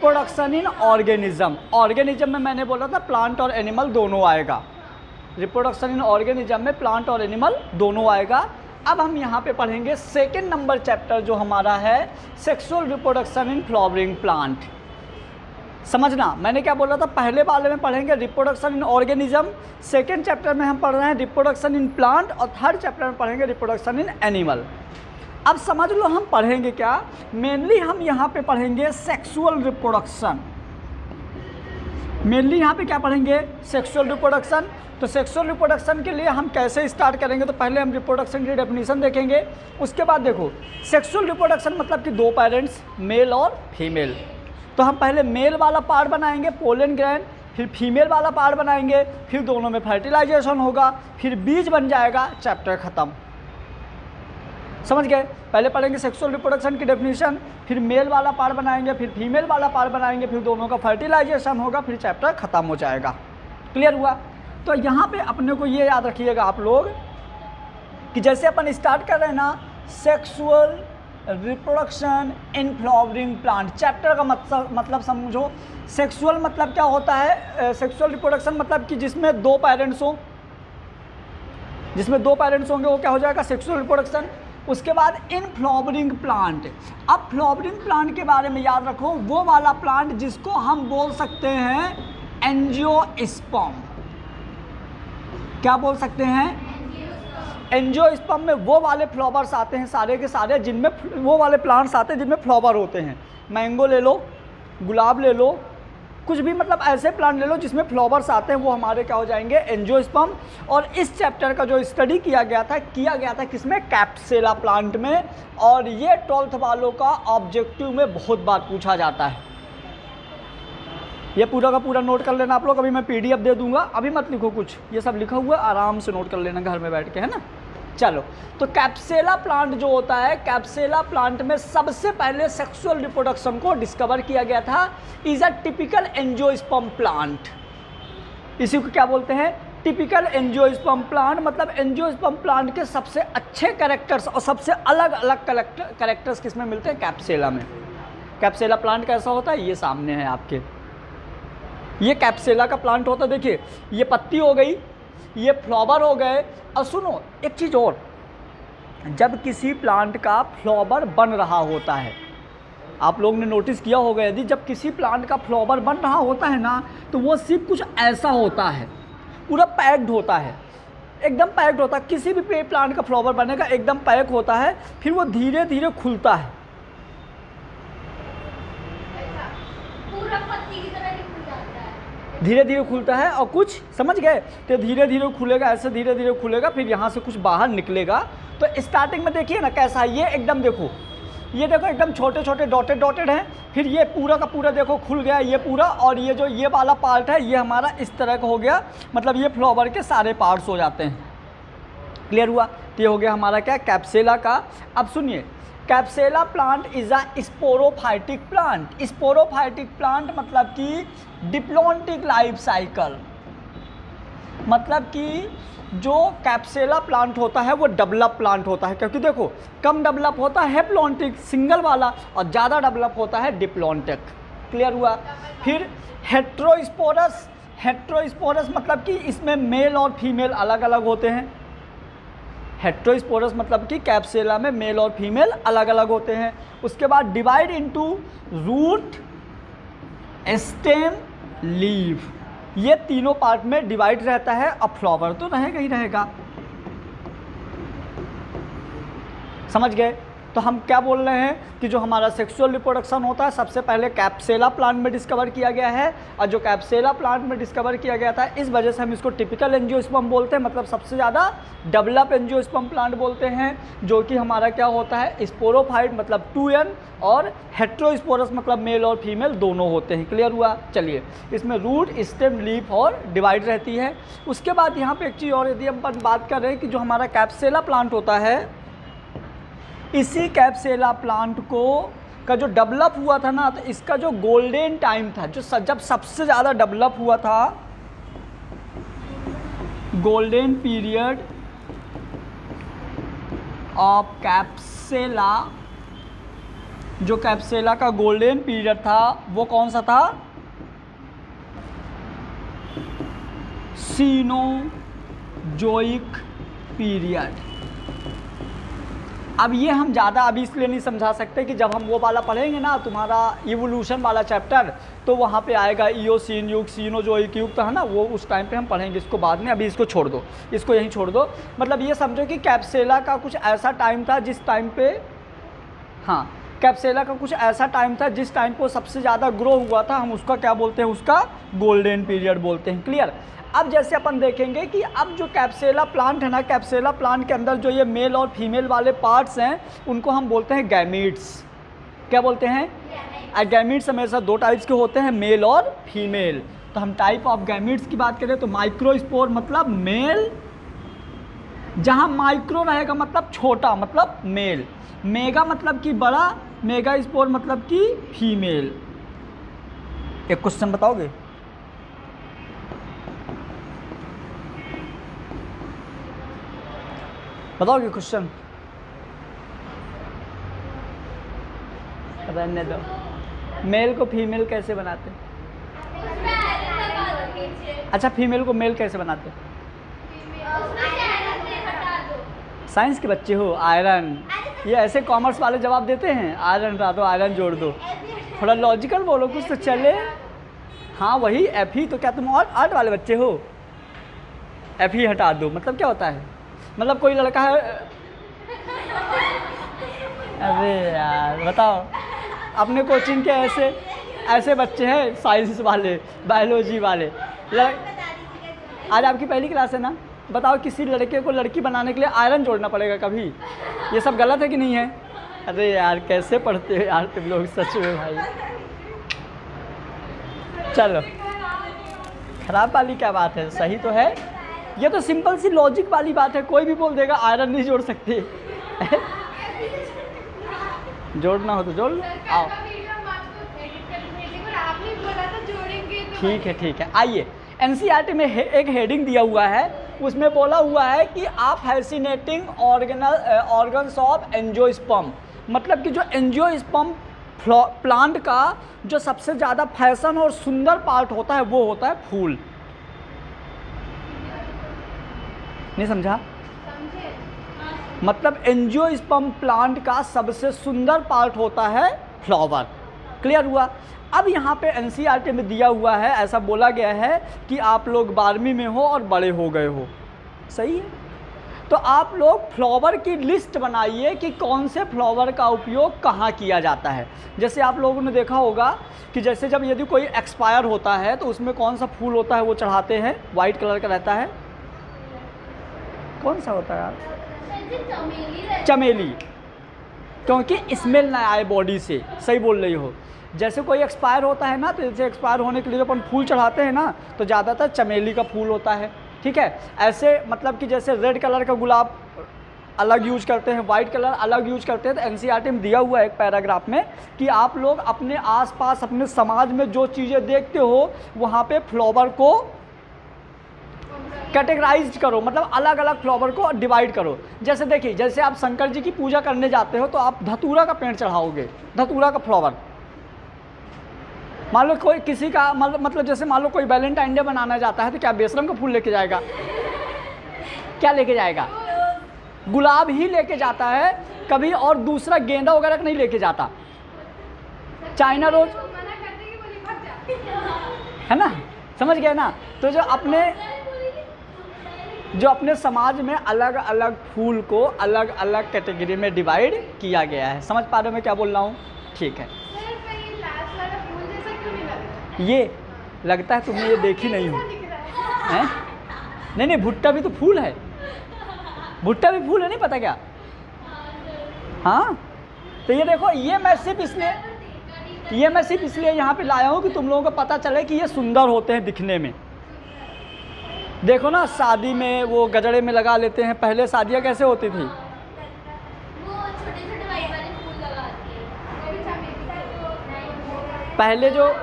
Reproduction in organism, organism में मैंने बोला था प्लांट और एनिमल दोनों आएगा, रिप्रोडक्शन इन ऑर्गेनिज्म में प्लांट और एनिमल दोनों आएगा। अब हम यहाँ पे पढ़ेंगे सेकेंड नंबर चैप्टर जो हमारा है sexual reproduction in flowering plant. समझना मैंने क्या बोला था, पहले वाले में पढ़ेंगे reproduction in organism, second chapter में हम पढ़ रहे हैं रिप्रोडक्शन इन प्लांट और थर्ड चैप्टर में पढ़ेंगे रिप्रोडक्शन इन एनिमल। अब समझ लो हम पढ़ेंगे क्या, मेनली हम यहाँ पे पढ़ेंगे सेक्सुअल रिप्रोडक्शन, मेनली यहाँ पे क्या पढ़ेंगे सेक्सुअल रिप्रोडक्शन। तो सेक्सुअल रिप्रोडक्शन के लिए हम कैसे स्टार्ट करेंगे, तो पहले हम रिप्रोडक्शन की डेफिनेशन देखेंगे, उसके बाद देखो सेक्सुअल रिप्रोडक्शन मतलब कि दो पेरेंट्स मेल और फीमेल। तो हम पहले मेल वाला पार्ट बनाएंगे पोलन ग्रैंड, फिर फीमेल वाला पार्ट बनाएंगे, फिर दोनों में फर्टिलाइजेशन होगा, फिर बीज बन जाएगा, चैप्टर ख़त्म। समझ गए, पहले पढ़ेंगे सेक्सुअल रिप्रोडक्शन की डेफिनेशन, फिर मेल वाला पार्ट बनाएंगे, फिर फीमेल वाला पार्ट बनाएंगे, फिर दोनों का फर्टिलाइजेशन होगा, फिर चैप्टर ख़त्म हो जाएगा। क्लियर हुआ। तो यहाँ पे अपने को ये याद रखिएगा आप लोग कि जैसे अपन स्टार्ट कर रहे हैं ना sexual reproduction in flowering plant, chapter का मतलब समझो। सेक्सुअल मतलब क्या होता है, सेक्सुअल रिप्रोडक्शन मतलब कि जिसमें दो पेरेंट्स हों, जिसमें दो पेरेंट्स होंगे वो क्या हो जाएगा सेक्सुअल रिप्रोडक्शन। उसके बाद इन फ्लावरिंग प्लांट, अब फ्लावरिंग प्लांट के बारे में याद रखो, वो वाला प्लांट जिसको हम बोल सकते हैं एंजियोस्पर्म। क्या बोल सकते हैं, एंजियोस्पर्म में वो वाले फ्लावर्स आते हैं सारे के सारे जिनमें, वो वाले प्लांट्स आते हैं जिनमें फ्लावर होते हैं। मैंगो ले लो, गुलाब ले लो, कुछ भी मतलब ऐसे प्लांट ले लो जिसमें फ्लावर्स आते हैं, वो हमारे क्या हो जाएंगे एंजियोस्पर्म। और इस चैप्टर का जो स्टडी किया गया था किसमें, कैप्सेला प्लांट में। और ये 12th वालों का ऑब्जेक्टिव में बहुत बार पूछा जाता है। ये पूरा का पूरा नोट कर लेना आप लोग, अभी मैं PDF दे दूंगा, अभी मत लिखो कुछ, ये सब लिखा हुआ आराम से नोट कर लेना घर में बैठ के, है ना। चलो, तो कैप्सेला प्लांट जो होता है, कैप्सेला प्लांट में सबसे पहले सेक्सुअल रिप्रोडक्शन को डिस्कवर किया गया था। Is a typical angiosperm plant, इसी को क्या बोलते हैं टिपिकल एंजियोस्पर्म प्लांट। मतलब एंजियोस्पर्म प्लांट के सबसे अच्छे कैरेक्टर्स और सबसे अलग अलग कैरेक्टर्स किसमें मिलते हैं, कैप्सेला में। कैप्सेला प्लांट कैसा होता है, ये सामने है आपके, ये कैप्सेला का प्लांट होता है। देखिए ये पत्ती हो गई, ये फ्लावर हो गए। और सुनो एक चीज़ और, जब किसी प्लांट का फ्लावर बन रहा होता है, आप लोग ने नोटिस किया होगा, यदि जब किसी प्लांट का फ्लावर बन रहा होता है ना, तो वो सिर्फ कुछ ऐसा होता है, पूरा पैक्ड होता है, एकदम पैक्ड होता है। किसी भी प्लांट का फ्लावर बनेगा एकदम पैक होता है, फिर वो धीरे धीरे खुलता है, धीरे धीरे खुलता है। और कुछ समझ गए, तो धीरे धीरे खुलेगा, ऐसे धीरे धीरे खुलेगा, फिर यहाँ से कुछ बाहर निकलेगा। तो स्टार्टिंग में देखिए ना कैसा है, ये एकदम देखो, ये देखो एकदम छोटे छोटे डॉटेड डॉटेड हैं, फिर ये पूरा का पूरा देखो खुल गया ये पूरा। और ये जो ये वाला पार्ट है ये हमारा इस तरह का हो गया, मतलब ये फ्लावर के सारे पार्ट्स हो जाते हैं। क्लियर हुआ। तो ये हो गया हमारा क्या, कैप्सेला का। अब सुनिए, capsella plant is a sporophytic plant. Sporophytic plant मतलब कि डिप्लॉन्टिक लाइफ साइकिल, मतलब कि जो कैप्सेला प्लांट होता है वो डेवलप प्लांट होता है, क्योंकि देखो कम डेवलप होता है प्लॉन्टिक सिंगल वाला, और ज़्यादा डेवलप होता है डिप्लॉन्टिक। क्लियर हुआ। फिर हेट्रोस्पोरस, हेट्रोस्पोरस मतलब कि इसमें मेल और फीमेल अलग अलग होते हैं। हेट्रोस्पोरस मतलब कि कैप्सेला में मेल और फीमेल अलग अलग होते हैं। उसके बाद divide into root, stem, leaf, ये तीनों पार्ट में डिवाइड रहता है। अब फ्लावर तो रहेगा ही रहेगा। समझ गए। तो हम क्या बोल रहे हैं कि जो हमारा सेक्सुअल रिप्रोडक्शन होता है सबसे पहले कैप्सेला प्लांट में डिस्कवर किया गया है। और जो कैप्सेला प्लांट में डिस्कवर किया गया था, इस वजह से हम इसको टिपिकल एंजियोस्पर्म बोलते हैं, मतलब सबसे ज़्यादा डेवलप एंजियोस्पर्म प्लांट बोलते हैं। जो कि हमारा क्या होता है, स्पोरोफाइट मतलब 2n, और हेट्रोस्पोरस मतलब मेल और फीमेल दोनों होते हैं। क्लियर हुआ। चलिए, इसमें रूट, स्टेम, लीफ और डिवाइड रहती है। उसके बाद यहाँ पे एक चीज़ और, यदि हम बात कर रहे हैं कि जो हमारा कैप्सेला प्लांट होता है, इसी कैप्सेला प्लांट को का जो डेवलप हुआ था ना, तो इसका जो गोल्डन टाइम था, जो जब सबसे ज़्यादा डेवलप हुआ था, गोल्डन पीरियड ऑफ कैप्सेला जो कैप्सेला का गोल्डन पीरियड था वो कौन सा था? Cenozoic period. अब ये हम ज़्यादा अभी इसलिए नहीं समझा सकते कि जब हम वो वाला पढ़ेंगे ना तुम्हारा इवोल्यूशन वाला चैप्टर, तो वहाँ पे आएगा इयोसीन युग, सीनोजोइक युग, तो है ना, वो उस टाइम पे हम पढ़ेंगे इसको बाद में। अभी इसको छोड़ दो, इसको यहीं छोड़ दो। मतलब ये समझो कि कैप्सेला का कुछ ऐसा टाइम था जिस टाइम पे, हाँ, कैप्सेला का कुछ ऐसा टाइम था जिस टाइम पे वो सबसे ज़्यादा ग्रो हुआ था, हम उसका क्या बोलते हैं? उसका गोल्डन पीरियड बोलते हैं। क्लियर? अब जैसे अपन देखेंगे कि अब जो कैप्सेला प्लांट है ना, कैप्सेला प्लांट के अंदर जो ये मेल और फीमेल वाले पार्ट्स हैं उनको हम बोलते हैं गैमीट्स। क्या बोलते हैं? गैमीट्स हमेशा दो टाइप्स के होते हैं, मेल और फीमेल। तो हम टाइप ऑफ गैमीट्स की बात करें तो माइक्रोस्पोर मतलब मेल, जहाँ माइक्रो रहेगा मतलब छोटा मतलब मेल, मेगा मतलब कि बड़ा, मेगा स्पोर मतलब कि फीमेल। एक क्वेश्चन बताओगे? बताओगे क्वेश्चन? रहने दो। मेल को फीमेल कैसे बनाते? अच्छा, फीमेल को मेल कैसे बनाते? साइंस के बच्चे हो, आयरन। ये ऐसे कॉमर्स वाले जवाब देते हैं, आयरन हटा दो, आयरन जोड़ दो। थोड़ा लॉजिकल बोलो, कुछ तो चले। हाँ वही एफ ही। तो क्या तुम और आर्ट वाले बच्चे हो? एफ ही हटा दो मतलब क्या होता है? मतलब कोई लड़का है, अरे यार बताओ, अपने कोचिंग के ऐसे बच्चे हैं साइंस वाले, बायोलॉजी वाले। आज आपकी पहली क्लास है ना, बताओ किसी लड़के को लड़की बनाने के लिए आयरन जोड़ना पड़ेगा कभी? ये सब गलत है कि नहीं है? अरे यार कैसे पढ़ते हो यार तुम लोग, सच में भाई। चलो, खराब वाली क्या बात है, सही तो है। ये तो सिंपल सी लॉजिक वाली बात है, कोई भी बोल देगा आयरन नहीं जोड़ सकते। जोड़ना हो तो जोड़ लो, आओ। ठीक है ठीक है, आइए। एनसीईआरटी में एक हेडिंग दिया हुआ है, उसमें बोला हुआ है कि आप फैसिनेटिंग ऑर्गन्स ऑफ एंजियोस्पर्म। मतलब कि जो एंजियोस्पर्म प्लांट का जो सबसे ज़्यादा फैशन और सुंदर पार्ट होता है वो होता है फूल। नहीं समझा? मतलब एंजियोस्पर्म प्लांट का सबसे सुंदर पार्ट होता है फ्लावर। क्लियर हुआ? अब यहाँ पे एनसीईआरटी में दिया हुआ है, ऐसा बोला गया है कि आप लोग 12वीं में हो और बड़े हो गए हो, सही है? तो आप लोग फ्लावर की लिस्ट बनाइए कि कौन से फ्लावर का उपयोग कहाँ किया जाता है। जैसे आप लोगों ने देखा होगा कि जैसे जब यदि कोई एक्सपायर होता है तो उसमें कौन सा फूल होता है वो चढ़ाते हैं, वाइट कलर का रहता है। कौन सा होता है यार? चमेली, क्योंकि स्मेल ना आए बॉडी से। सही बोल रही हो। जैसे कोई एक्सपायर होता है ना, तो जैसे एक्सपायर होने के लिए जो अपन फूल चढ़ाते हैं ना, तो ज़्यादातर चमेली का फूल होता है। ठीक है? ऐसे मतलब कि जैसे रेड कलर का गुलाब अलग यूज करते हैं, वाइट कलर अलग यूज करते हैं। तो एनसीईआरटी में दिया हुआ है एक पैराग्राफ में कि आप लोग अपने आसपास अपने समाज में जो चीज़ें देखते हो वहाँ पे फ्लावर को कैटेगराइज करो, मतलब अलग अलग फ्लावर को डिवाइड करो। जैसे देखिए, जैसे आप शंकर जी की पूजा करने जाते हो तो आप धतूरा का पेड़ चढ़ाओगे, धतूरा का फ्लावर। मान लो कोई किसी का मतलब जैसे मान लो कोई वैलेंटाइन डे मनाना जाता है तो क्या बेशरम का फूल लेके जाएगा? क्या लेके जाएगा? गुलाब ही लेके जाता है कभी, और दूसरा गेंदा वगैरह नहीं लेके जाता। चाइना रोज है ना, समझ गए ना? तो जो अपने समाज में अलग अलग फूल को अलग अलग कैटेगरी में डिवाइड किया गया है। समझ पा रहे हो मैं क्या बोल रहा हूँ? ठीक है। ये लगता है तुमने ये देखी नहीं हो, हैं? नहीं, भुट्टा भी तो फूल है, भुट्टा भी फूल है, नहीं पता क्या? हाँ, तो ये देखो, ये मैं सिर्फ इसलिए यहाँ पे लाया हूँ कि तुम लोगों को पता चले कि ये सुंदर होते हैं दिखने में। देखो ना, शादी में वो गजड़े में लगा लेते हैं। पहले शादियाँ कैसे होती थी? पहले जो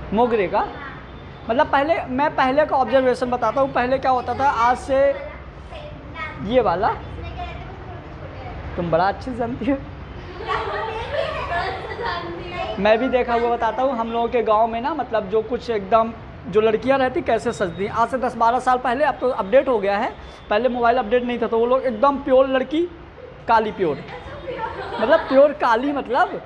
मोगरे का, मतलब पहले का ऑब्जर्वेशन बताता हूँ। पहले क्या होता था, आज से ये वाला तुम बड़ा अच्छे से जानती हो। मैं भी देखा हुआ बताता हूँ। हम लोगों के गांव में ना मतलब जो कुछ एकदम जो लड़कियां रहती कैसे सजती, आज से 10-12 साल पहले, अब तो अपडेट हो गया है, पहले मोबाइल अपडेट नहीं था, तो वो लोग एकदम प्योर लड़की, काली प्योर, मतलब प्योर काली मतलब,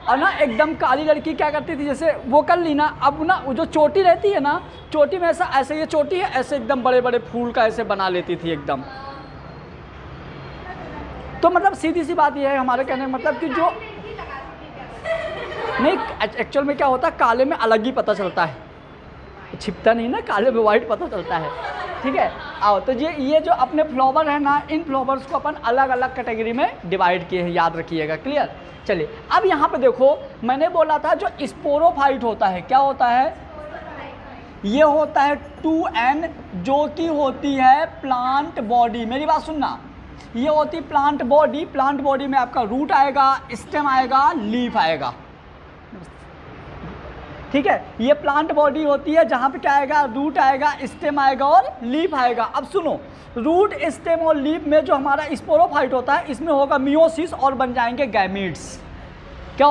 और ना एकदम काली लड़की क्या करती थी, जैसे वो कर ली ना, अब ना वो जो चोटी रहती है ना, चोटी में ऐसा ऐसे ये चोटी है, ऐसे एकदम बड़े बड़े फूल का ऐसे बना लेती थी एकदम। तो मतलब सीधी सी बात यह है हमारे कहने का मतलब कि जो नहीं, एक्चुअल में क्या होता है, काले में अलग ही पता चलता है, छिपता नहीं ना, काले में वाइट पता चलता है, ठीक है। आओ तो ये जो अपने फ्लावर है ना, इन फ्लावर्स को अपन अलग अलग कैटेगरी में डिवाइड किए हैं, याद रखिएगा, क्लियर। चलिए अब यहाँ पे देखो, मैंने बोला था जो स्पोरोफाइट होता है, क्या होता है, ये होता है 2n, जो कि होती है प्लांट बॉडी। मेरी बात सुनना, ये होती प्लांट बॉडी। प्लांट बॉडी में आपका रूट आएगा, स्टेम आएगा, लीफ आएगा, ठीक है। ये प्लांट बॉडी होती है जहाँ पे क्या आएगा, रूट आएगा, स्टेम आएगा और लीफ आएगा। अब सुनो, रूट, स्टेम और लीफ में जो हमारा स्पोरोफाइट होता है, इसमें होगा मियोसिस और बन जाएंगे गैमीट्स। क्या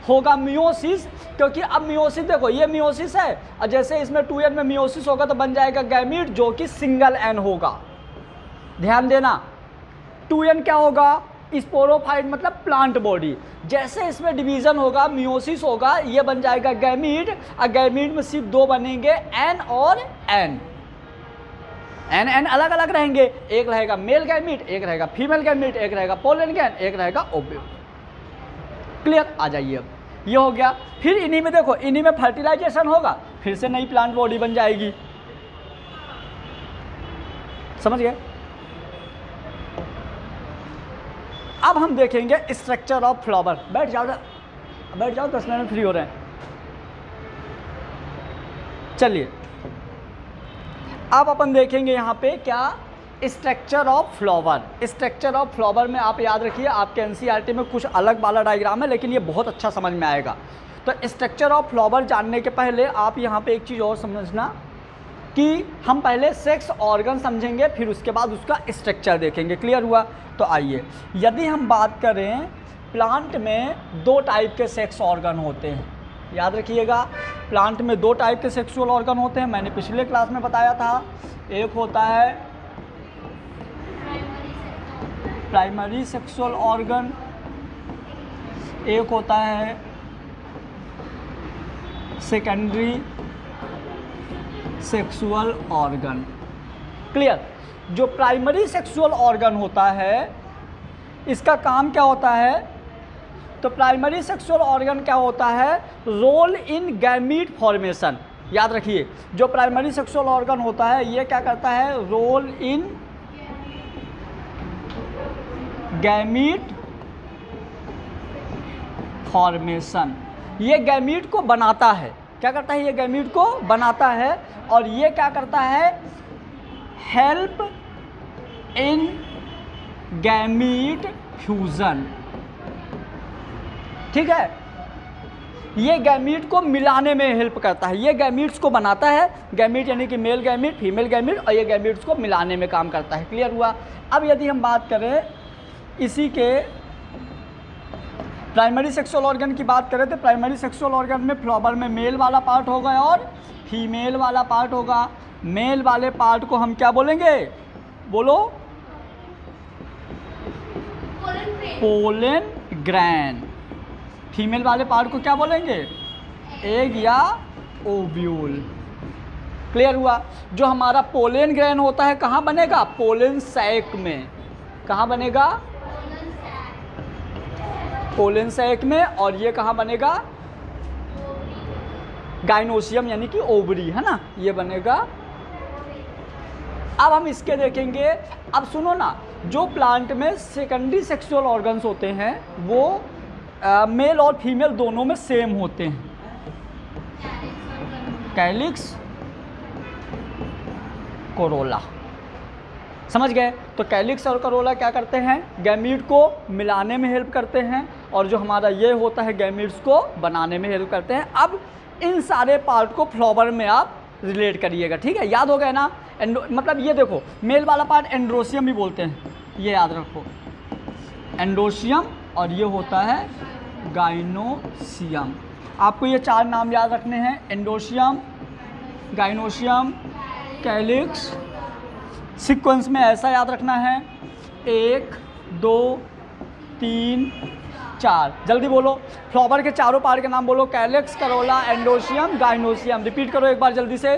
होगा मियोसिस, क्योंकि अब मियोसिस देखो, ये मियोसिस है, और जैसे इसमें 2n में मियोसिस होगा तो बन जाएगा गैमीट, जो कि सिंगल n होगा। ध्यान देना, 2n क्या होगा, स्पोरोफाइट मतलब प्लांट बॉडी। जैसे इसमें डिवीजन होगा, मियोसिस होगा, ये बन जाएगा गैमीट, और गैमीट में सिर्फ दो बनेंगे, n और n। n अलग अलग रहेंगे, एक रहेगा मेल गैमीट, एक रहेगा फीमेल गैमीट, एक रहेगा पोलन गैन, एक रहेगा ओव्यूल। क्लियर, आ जाइए अब, ये हो गया। फिर इन्हीं में देखो, इन्हीं में फर्टिलाइजेशन होगा, फिर से नई प्लांट बॉडी बन जाएगी, समझ गए। अब हम देखेंगे स्ट्रक्चर ऑफ फ्लावर। बैठ जाओ 10 मिनट फ्री हो रहे हैं। चलिए अब अपन देखेंगे यहाँ पे क्या, structure of flower. Structure of flower में आप याद रखिए, आपके एनसीईआरटी में कुछ अलग वाला डायग्राम है, लेकिन ये बहुत अच्छा समझ में आएगा। तो स्ट्रक्चर ऑफ फ्लावर जानने के पहले आप यहाँ पे एक चीज़ और समझना कि हम पहले सेक्स ऑर्गन समझेंगे, फिर उसके बाद उसका स्ट्रक्चर देखेंगे। क्लियर हुआ। तो आइए, यदि हम बात करें, प्लांट में 2 टाइप के सेक्स ऑर्गन होते हैं, याद रखिएगा। प्लांट में 2 टाइप के सेक्सुअल ऑर्गन होते हैं, मैंने पिछले क्लास में बताया था। एक होता है प्राइमरी सेक्सुअल ऑर्गन, एक होता है सेकेंडरी सेक्सुअल ऑर्गन। क्लियर। जो प्राइमरी सेक्सुअल ऑर्गन होता है, इसका काम क्या होता है, तो प्राइमरी सेक्सुअल ऑर्गन क्या होता है, रोल इन गैमीट फॉर्मेशन। याद रखिए, जो प्राइमरी सेक्सुअल ऑर्गन होता है ये क्या करता है, रोल इन गैमीट फॉर्मेशन। ये गैमीट को बनाता है, क्या करता है, ये गैमीट को बनाता है, और ये क्या करता है, हेल्प इन गैमीट फ्यूजन। ठीक है, ये गैमीट को मिलाने में हेल्प करता है, ये गैमीट्स को बनाता है, गैमीट यानी कि मेल गैमीट, फीमेल गैमीट, और ये गैमीट्स को मिलाने में काम करता है। क्लियर हुआ। अब यदि हम बात करें इसी के प्राइमरी सेक्सुअल ऑर्गन की बात करें, तो प्राइमरी सेक्सुअल ऑर्गन में फ्लावर में मेल वाला पार्ट होगा और फीमेल वाला पार्ट होगा। मेल वाले पार्ट को हम क्या बोलेंगे, बोलो, पोलन ग्रैन। फीमेल वाले पार्ट को क्या बोलेंगे, एग या ओव्यूल। क्लियर हुआ। जो हमारा पोलन ग्रैन होता है कहाँ बनेगा, पोलन सैक में। कहाँ बनेगा, पोलन सैक में। और ये कहाँ बनेगा, गाइनोसियम यानी कि ओवरी, है ना, ये बनेगा। अब हम इसके देखेंगे। अब सुनो ना, जो प्लांट में सेकेंडरी सेक्सुअल ऑर्गन्स होते हैं वो मेल और फीमेल दोनों में सेम होते हैं, कैलिक्स, कोरोला। समझ गए। तो कैलिक्स और कोरोला क्या करते हैं, गैमीट को मिलाने में हेल्प करते हैं, और जो हमारा ये होता है गैमीट्स को बनाने में हेल्प करते हैं। अब इन सारे पार्ट को फ्लावर में आप रिलेट करिएगा, ठीक है, याद हो गया ना। मतलब ये देखो, मेल वाला पार्ट एंड्रोसियम भी बोलते हैं, ये याद रखो, एंड्रोसियम और ये होता है गाइनोसियम। आपको ये 4 नाम याद रखने हैं, एंडोशियम, गाइनोशियम, कैलिक्स। सीक्वेंस में ऐसा याद रखना है 1 2 3 4। जल्दी बोलो, फ्लावर के चारों पार्ट के नाम बोलो, calyx, Corolla, androecium, gynoecium. Repeat करो एक बार जल्दी से।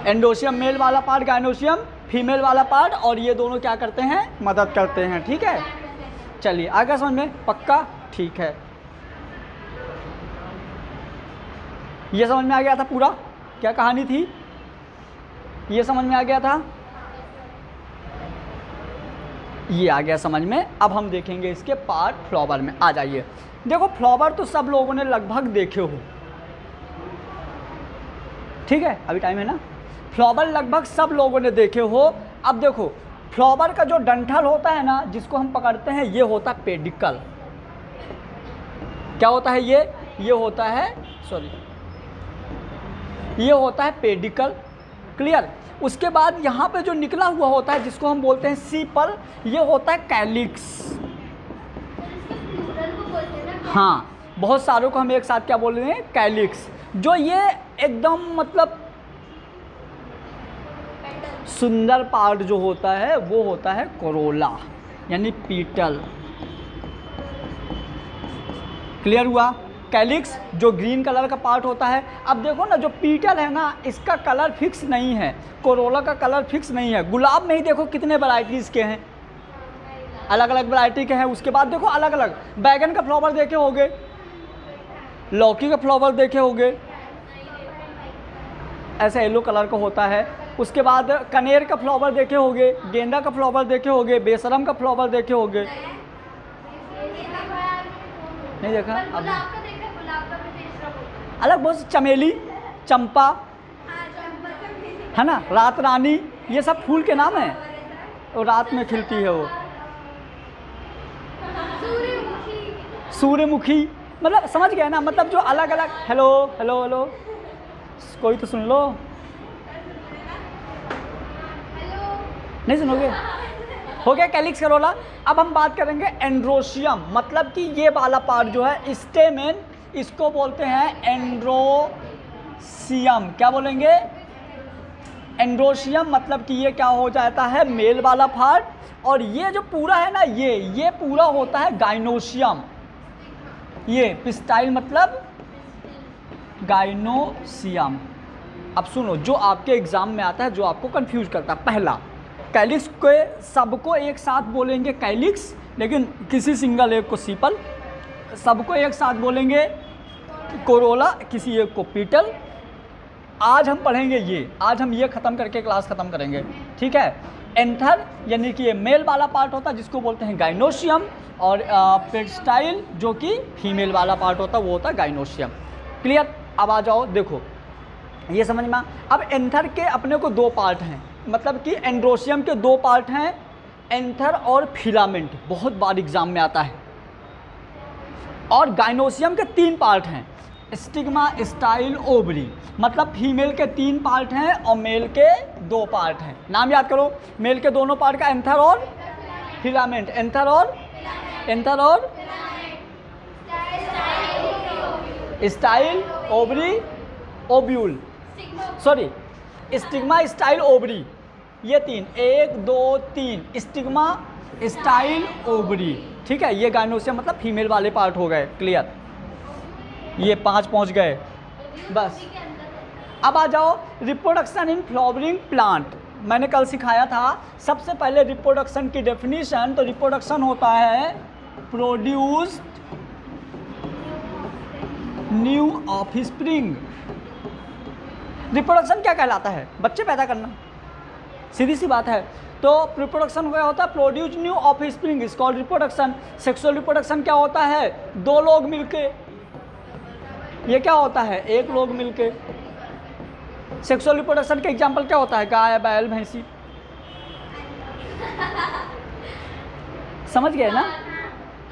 एंडोशियम मेल वाला पार्ट, गाइनोशियम फीमेल वाला पार्ट, और ये दोनों क्या करते हैं, मदद करते हैं। ठीक है, चलिए आगे समझ में, पक्का? ठीक है, ये समझ में आ गया था पूरा क्या कहानी थी, ये समझ में आ गया था, ये आ गया समझ में। अब हम देखेंगे इसके पार्ट फ्लावर में। आ जाइए, देखो फ्लावर तो सब लोगों ने लगभग देखे हो, ठीक है, अभी टाइम है ना। फ्लावर लगभग सब लोगों ने देखे हो। अब देखो फ्लावर का जो डंठल होता है ना, जिसको हम पकड़ते हैं, ये होता है पेडिकल। क्या होता है ये होता है, सॉरी, ये होता है पेडिकल। क्लियर? उसके बाद यहाँ पे जो निकला हुआ होता है, जिसको हम बोलते हैं सीपल, ये होता है कैलिक्स। हाँ, बहुत सारों को हम एक साथ क्या बोल रहे हैं, कैलिक्स। जो ये एकदम मतलब सुंदर पार्ट जो होता है वो होता है कोरोला, यानी पीटल। क्लियर हुआ? कैलिक्स जो ग्रीन कलर का पार्ट होता है। अब देखो ना, जो पीटल है ना, इसका कलर फिक्स नहीं है, कोरोला का कलर फिक्स नहीं है। गुलाब में ही देखो कितने वैरायटीज़ के हैं, अलग अलग वैरायटी के हैं। उसके बाद देखो अलग अलग, बैगन का फ्लावर देखे होंगे, लौकी का फ्लावर देखे होंगे, ऐसा येलो कलर का होता है। उसके बाद कनेर का फ्लावर देखे होंगे, गेंदा का फ्लावर देखे होंगे, बेशरम का फ्लावर देखे होंगे। नहीं देखा? अब अलग बहुत, चमेली, चंपा, है ना, रात रानी, ये सब फूल के नाम हैं, और रात में खिलती है वो। सूर्यमुखी, मतलब समझ गए ना, मतलब जो अलग अलग। हेलो हेलो हेलो, कोई तो सुन लो, नहीं सुनोगे? हो गया कैलिक्स, करोला। अब हम बात करेंगे एंड्रोशियम, मतलब कि ये वाला पार्ट जो है स्टेमेन, इसको बोलते हैं एंड्रोशियम। क्या बोलेंगे? एंड्रोशियम, मतलब कि ये क्या हो जाता है, मेल वाला पार्ट। और ये जो पूरा है ना, ये पूरा होता है गाइनोशियम। ये पिस्टाइल मतलब गाइनोशियम। अब सुनो, जो आपके एग्जाम में आता है, जो आपको कंफ्यूज करता है, पहला कैलिक्स के सबको एक साथ बोलेंगे कैलिक्स, लेकिन किसी सिंगल एक को सीपल। सबको एक साथ बोलेंगे कोरोला, किसी एक को पीटल। आज हम पढ़ेंगे ये, आज हम ये ख़त्म करके क्लास ख़त्म करेंगे, ठीक है। एंथर यानी कि ये मेल वाला पार्ट होता है, जिसको बोलते हैं गाइनोशियम, और पेस्टाइल जो कि फीमेल वाला पार्ट होता है, वो होता है गाइनोशियम। क्लियर? अब आ जाओ, देखो ये समझ में। अब एंथर के अपने को 2 पार्ट हैं, मतलब कि एंड्रोशियम के 2 पार्ट हैं, एंथर और फिलामेंट, बहुत बार एग्जाम में आता है। और गाइनोशियम के 3 पार्ट हैं, स्टिग्मा, स्टाइल, ओवरी, मतलब फीमेल के 3 पार्ट हैं और मेल के 2 पार्ट हैं। नाम याद करो, मेल के दोनों पार्ट का, एंथर और फिलामेंट, एंथर और style, ovary, ovule, sorry, stigma, style, ovary, ये 3, 1 2 3, स्टिग्मा, स्टाइल, ओवरी, ठीक है। ये गाइनोशियम मतलब फीमेल वाले पार्ट हो गए। क्लियर? ये 5 पहुंच गए बस। अब आ जाओ रिप्रोडक्शन इन फ्लावरिंग प्लांट। मैंने कल सिखाया था सबसे पहले रिप्रोडक्शन की डेफिनेशन। तो रिप्रोडक्शन होता है प्रोड्यूस्ड न्यू ऑफस्प्रिंग। रिप्रोडक्शन क्या कहलाता है? बच्चे पैदा करना, सीधी सी बात है। तो रिप्रोडक्शन क्या होता है? Produce new offspring is called reproduction. Sexual reproduction क्या होता है? 2 लोग मिलके। ये क्या होता है? 1 लोग मिलके। सेक्सुअल रिप्रोडक्शन के एग्जाम्पल क्या होता है? गाय, बैल, भैंसी। समझ गए ना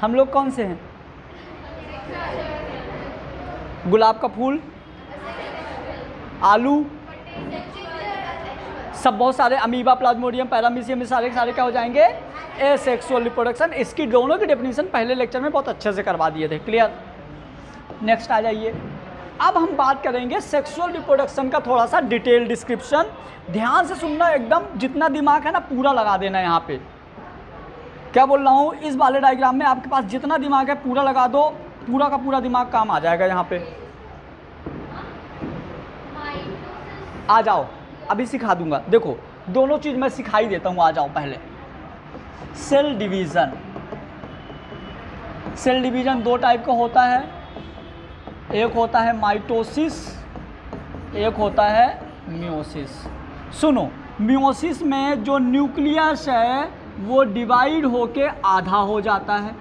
हम लोग कौन से हैं? गुलाब का फूल, आलू, सब बहुत सारे, अमीबा, प्लाज्मोडियम, पैरामीशियम, सारे क्या हो जाएंगे? Asexual reproduction. इसकी दोनों की डेफिनेशन पहले लेक्चर में बहुत अच्छे से करवा दिए थे। क्लियर? नेक्स्ट आ जाइए। अब हम बात करेंगे सेक्सुअल रिप्रोडक्शन का थोड़ा सा डिटेल डिस्क्रिप्शन। ध्यान से सुनना, एकदम जितना दिमाग है ना पूरा लगा देना। यहाँ पे क्या बोल रहा हूँ, इस वाले डायग्राम में आपके पास जितना दिमाग है पूरा लगा दो, पूरा का पूरा दिमाग काम आ जाएगा। यहाँ पे आ जाओ, अभी सिखा दूंगा। देखो दोनों चीज़ मैं सिखाई देता हूँ, आ जाओ। पहले सेल डिवीज़न। सेल डिवीज़न दो टाइप का होता है, एक होता है माइटोसिस, एक होता है मियोसिस। सुनो, मियोसिस में जो न्यूक्लियस है वो डिवाइड होके आधा हो जाता है।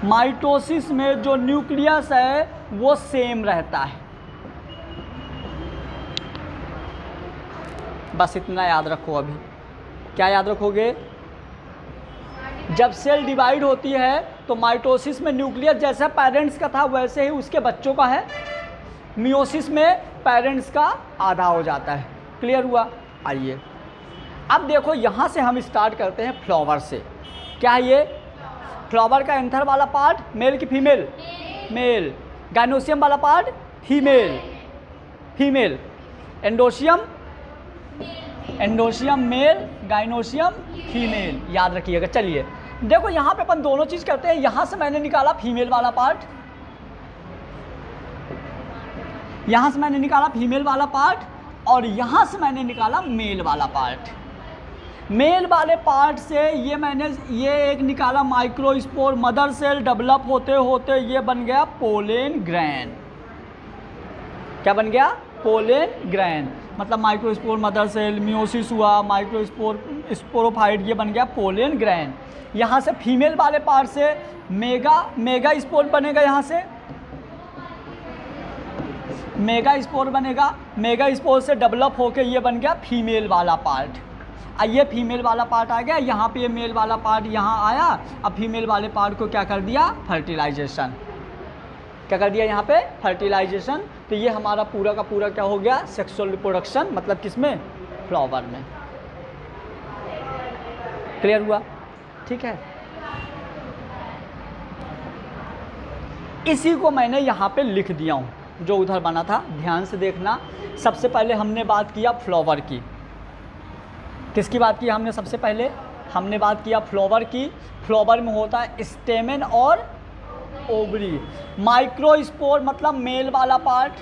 माइटोसिस में जो न्यूक्लियस है वो सेम रहता है। बस इतना याद रखो। अभी क्या याद रखोगे? जब सेल डिवाइड होती है तो माइटोसिस में न्यूक्लियस जैसा पेरेंट्स का था वैसे ही उसके बच्चों का है। मियोसिस में पेरेंट्स का आधा हो जाता है। क्लियर हुआ? आइए अब देखो, यहाँ से हम स्टार्ट करते हैं फ्लावर से। क्या है ये? फ्लावर का एंथर वाला पार्ट मेल की फीमेल? मेल। गाइनोसियम वाला part female? Female. Androecium? Androecium male, gynoecium female. याद रखिएगा। चलिए देखो, यहाँ पे अपन दोनों चीज़ करते हैं। यहाँ से मैंने निकाला फीमेल वाला पार्ट, यहाँ से मैंने निकाला फीमेल वाला पार्ट, और यहाँ से मैंने निकाला मेल वाला पार्ट। मेल वाले पार्ट से ये एक निकाला माइक्रोस्पोर। मदर सेल डेवलप होते होते ये बन गया पोलेन ग्रैन। क्या बन गया? Pollen gran. मतलब माइक्रोस्पोर मदर सेल, मियोसिस हुआ, माइक्रोस्पोर स्पोरोफाइट, ये बन गया पोलेन ग्रैन। यहाँ से फीमेल वाले पार्ट से मेगा स्पोर बनेगा। यहाँ से मेगा स्पोर बनेगा। मेगा स्पोर से डेवलप होके ये बन गया फीमेल वाला पार्ट। ये फीमेल वाला पार्ट आ गया, यहाँ पे ये मेल वाला पार्ट यहाँ आया। अब फीमेल वाले पार्ट को क्या कर दिया? फर्टिलाइजेशन। क्या कर दिया? यहाँ पे फर्टिलाइजेशन। तो ये हमारा पूरा का पूरा क्या हो गया? Sexual reproduction. मतलब किसमें? फ्लावर में। क्लियर हुआ? ठीक है। इसी को मैंने यहाँ पे लिख दिया हूँ, जो उधर बना था। ध्यान से देखना। सबसे पहले हमने बात किया फ्लावर की। किसकी बात की हमने? सबसे पहले हमने बात किया फ्लावर की। फ्लावर में होता है स्टेमेन और ओवरी। माइक्रोस्पोर मतलब मेल वाला पार्ट,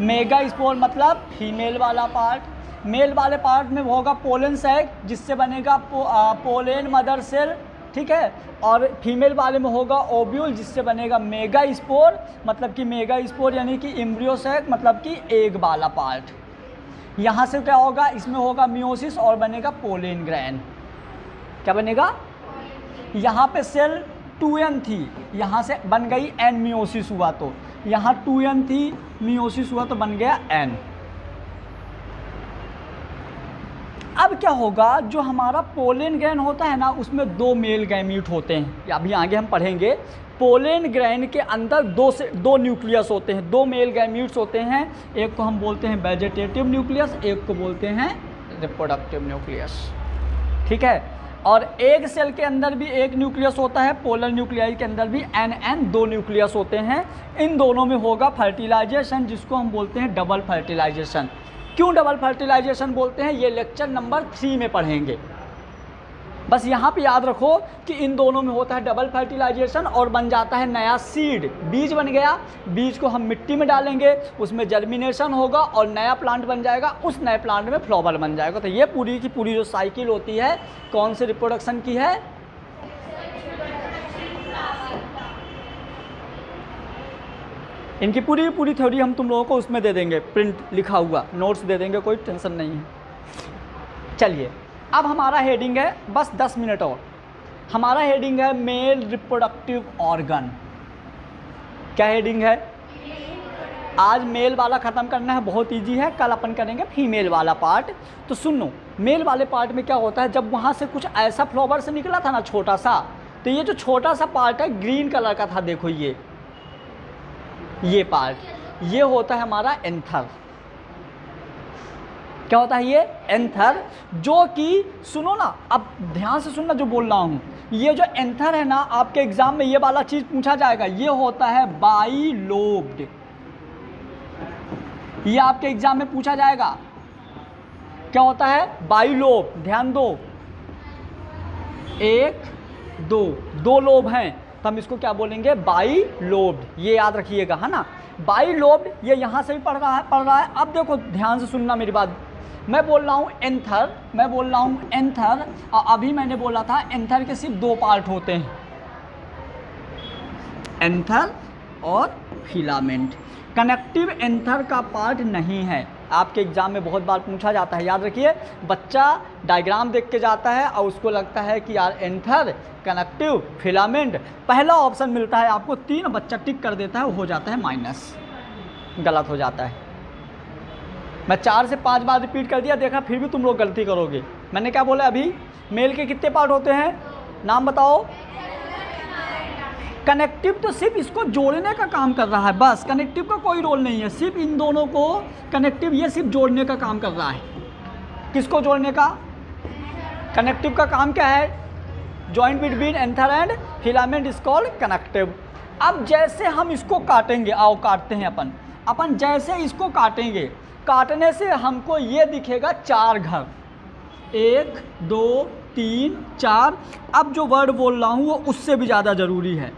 मेगा स्पोर मतलब फीमेल वाला पार्ट। मेल वाले पार्ट में होगा पोलन सैक, जिससे बनेगा पोलेन मदर सेल। ठीक है। और फीमेल वाले में होगा ओव्यूल, जिससे बनेगा मेगा स्पोर। मतलब कि मेगा स्पोर यानी कि एम्ब्रियो सैक, मतलब कि एग वाला पार्ट। यहाँ से क्या होगा? इसमें होगा मियोसिस और बनेगा पोलेन ग्रैन। क्या बनेगा? यहाँ पे सेल 2n थी, यहाँ से बन गई n। मियोसिस हुआ तो यहाँ 2n थी, मियोसिस हुआ तो बन गया n। अब क्या होगा? जो हमारा पोलेन ग्रैन होता है ना, उसमें दो मेल गैमीट होते हैं। अभी आगे हम पढ़ेंगे। पोलेन ग्रैन के अंदर दो न्यूक्लियस होते हैं, दो मेल गैमीट्स होते हैं। एक को हम बोलते हैं वेजिटेटिव न्यूक्लियस, एक को बोलते हैं रिप्रोडक्टिव न्यूक्लियस। ठीक है। और एग सेल के अंदर भी एक न्यूक्लियस होता है, पोलर न्यूक्लियाई के अंदर भी n दो न्यूक्लियस होते हैं। इन दोनों में होगा फर्टिलाइजेशन, जिसको हम बोलते हैं डबल फर्टिलाइजेशन। क्यों डबल फर्टिलाइजेशन बोलते हैं? ये लेक्चर नंबर 3 में पढ़ेंगे। बस यहाँ पे याद रखो कि इन दोनों में होता है डबल फर्टिलाइजेशन और बन जाता है नया सीड। बीज बन गया, बीज को हम मिट्टी में डालेंगे, उसमें जर्मिनेशन होगा और नया प्लांट बन जाएगा। उस नए प्लांट में फ्लावर बन जाएगा। तो ये पूरी की पूरी जो साइकिल होती है कौन से रिप्रोडक्शन की है? इनकी पूरी पूरी थ्योरी हम तुम लोगों को उसमें दे देंगे, प्रिंट लिखा हुआ नोट्स दे देंगे, कोई टेंशन नहीं है। चलिए अब हमारा हेडिंग है, बस 10 मिनट और। हमारा हेडिंग है मेल रिप्रोडक्टिव ऑर्गन। क्या हेडिंग है? आज मेल वाला ख़त्म करना है, बहुत इजी है। कल अपन करेंगे फीमेल वाला पार्ट। तो सुनो, मेल वाले पार्ट में क्या होता है? जब वहाँ से कुछ ऐसा फ्लावर से निकला था ना छोटा सा, तो ये जो छोटा सा पार्ट है ग्रीन कलर का था, देखो ये पार्ट, ये होता है हमारा एंथर। क्या होता है ये? एंथर, जो कि सुनो ना, अब ध्यान से सुनना जो बोल रहा हूँ, ये जो एंथर है ना, आपके एग्जाम में ये वाला चीज पूछा जाएगा, ये होता है बाइलोब्ड, ये आपके एग्जाम में पूछा जाएगा। क्या होता है? बाइलोब। ध्यान दो, एक दो लोब हैं, तो हम इसको क्या बोलेंगे? बाइलोब्ड। ये याद रखिएगा, है ना, बाइलोब्ड। ये यहाँ से भी पढ़ रहा है। अब देखो ध्यान से सुनना मेरी बात, मैं बोल रहा हूँ एंथर, और अभी मैंने बोला था एंथर के सिर्फ 2 पार्ट होते हैं, एंथर और फिलामेंट। कनेक्टिव एंथर का पार्ट नहीं है। आपके एग्जाम में बहुत बार पूछा जाता है, याद रखिए, बच्चा डायग्राम देख के जाता है और उसको लगता है कि यार एंथर, कनेक्टिव, फिलामेंट, पहला ऑप्शन मिलता है आपको 3, बच्चा टिक कर देता है, वो हो जाता है माइनस, गलत हो जाता है। मैं 4 से 5 बार रिपीट कर दिया, देखा फिर भी तुम लोग गलती करोगे। मैंने क्या बोला अभी? मेल के कितने पार्ट होते हैं? नाम बताओ। कनेक्टिव तो सिर्फ इसको जोड़ने का काम कर रहा है, बस, कनेक्टिव का कोई रोल नहीं है, सिर्फ इन दोनों को कनेक्टिव ये सिर्फ जोड़ने का काम कर रहा है। किसको जोड़ने का? कनेक्टिव का काम क्या है? Joint between anther and filament is called connective. अब जैसे हम इसको काटेंगे, आओ काटते हैं अपन जैसे इसको काटेंगे, काटने से हमको ये दिखेगा 4 घर, 1 2 3 4। अब जो वर्ड बोल रहा हूँ वो उससे भी ज़्यादा ज़रूरी है।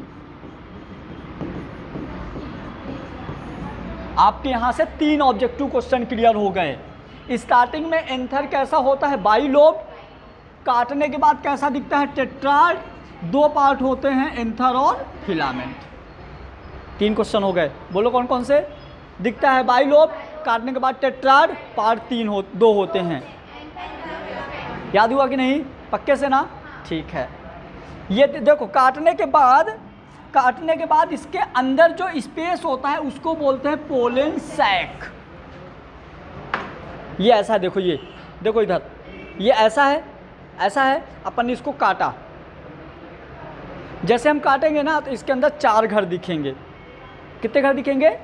आपके यहाँ से 3 ऑब्जेक्टिव क्वेश्चन क्लियर हो गए। स्टार्टिंग में एंथर कैसा होता है? बाइलोब। काटने के बाद कैसा दिखता है? टेट्राड। 2 पार्ट होते हैं, एंथर और फिलामेंट। 3 क्वेश्चन हो गए, बोलो कौन कौन से? दिखता है बाइलोब, काटने के बाद टेट्राड, पार्ट 2 होते हैं। याद हुआ कि नहीं? पक्के से ना? ठीक है। ये देखो, काटने के बाद इसके अंदर जो स्पेस होता है उसको बोलते हैं पोलन सैक। ये ऐसा है, देखो, ये देखो इधर, ये ऐसा है, अपन इसको काटा, जैसे हम काटेंगे ना तो इसके अंदर 4 घर दिखेंगे। कितने घर दिखेंगे?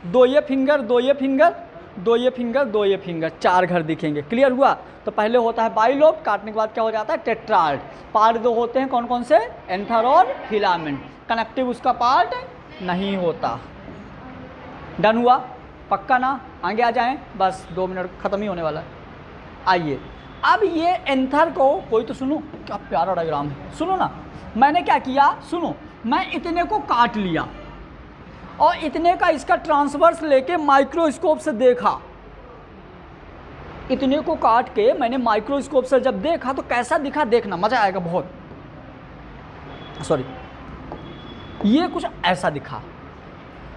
2 ये फिंगर, 2 ये फिंगर, 2 ये फिंगर, 2 ये फिंगर, 4 घर दिखेंगे। क्लियर हुआ? तो पहले होता है बाइलोब, काटने के बाद क्या हो जाता है? टेट्राड। पार्ट 2 होते हैं, कौन कौन से? एंथर और फिलामेंट। कनेक्टिव उसका पार्ट नहीं होता। डन हुआ? पक्का ना? आगे आ जाएं, बस 2 मिनट, ख़त्म ही होने वाला है। आइए, अब ये एंथर को, कोई तो सुनो, क्या प्यारा डायग्राम है, सुनो ना। मैंने क्या किया? सुनो, मैं इतने को काट लिया और इतने का इसका ट्रांसवर्स लेके माइक्रोस्कोप से देखा। इतने को काट के मैंने माइक्रोस्कोप से जब देखा तो कैसा दिखा? देखना, मज़ा आएगा बहुत। सॉरी, ये कुछ ऐसा दिखा।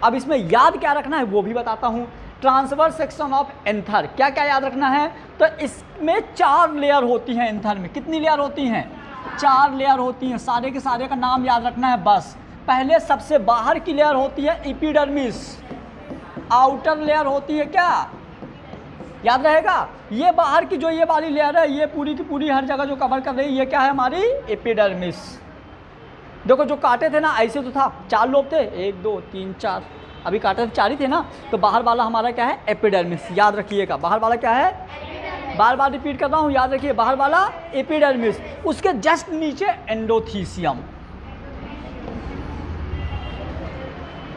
अब इसमें याद क्या रखना है वो भी बताता हूँ। ट्रांसवर्स सेक्शन ऑफ एंथर, क्या क्या याद रखना है? तो इसमें 4 लेयर होती हैं एंथर में। कितनी लेयर होती हैं? 4 लेयर होती हैं। सारे के सारे का नाम याद रखना है बस। पहले सबसे बाहर की लेयर होती है एपिडर्मिस, आउटर लेयर होती है क्या? याद रहेगा? ये बाहर की जो ये वाली लेयर है, ये पूरी की पूरी हर जगह जो कवर कर रही है, ये क्या है? हमारी एपिडर्मिस। देखो, जो काटे थे ना, ऐसे तो था, 4 लोब थे, 1 2 3 4, अभी काटे थे 4 ही थे ना, तो बाहर वाला हमारा क्या है? एपिडर्मिस। याद रखिएगा, बाहर वाला क्या है? बार बार रिपीट कर रहा हूँ, याद रखिए, बाहर वाला एपिडर्मिस। उसके जस्ट नीचे एंडोथीसियम।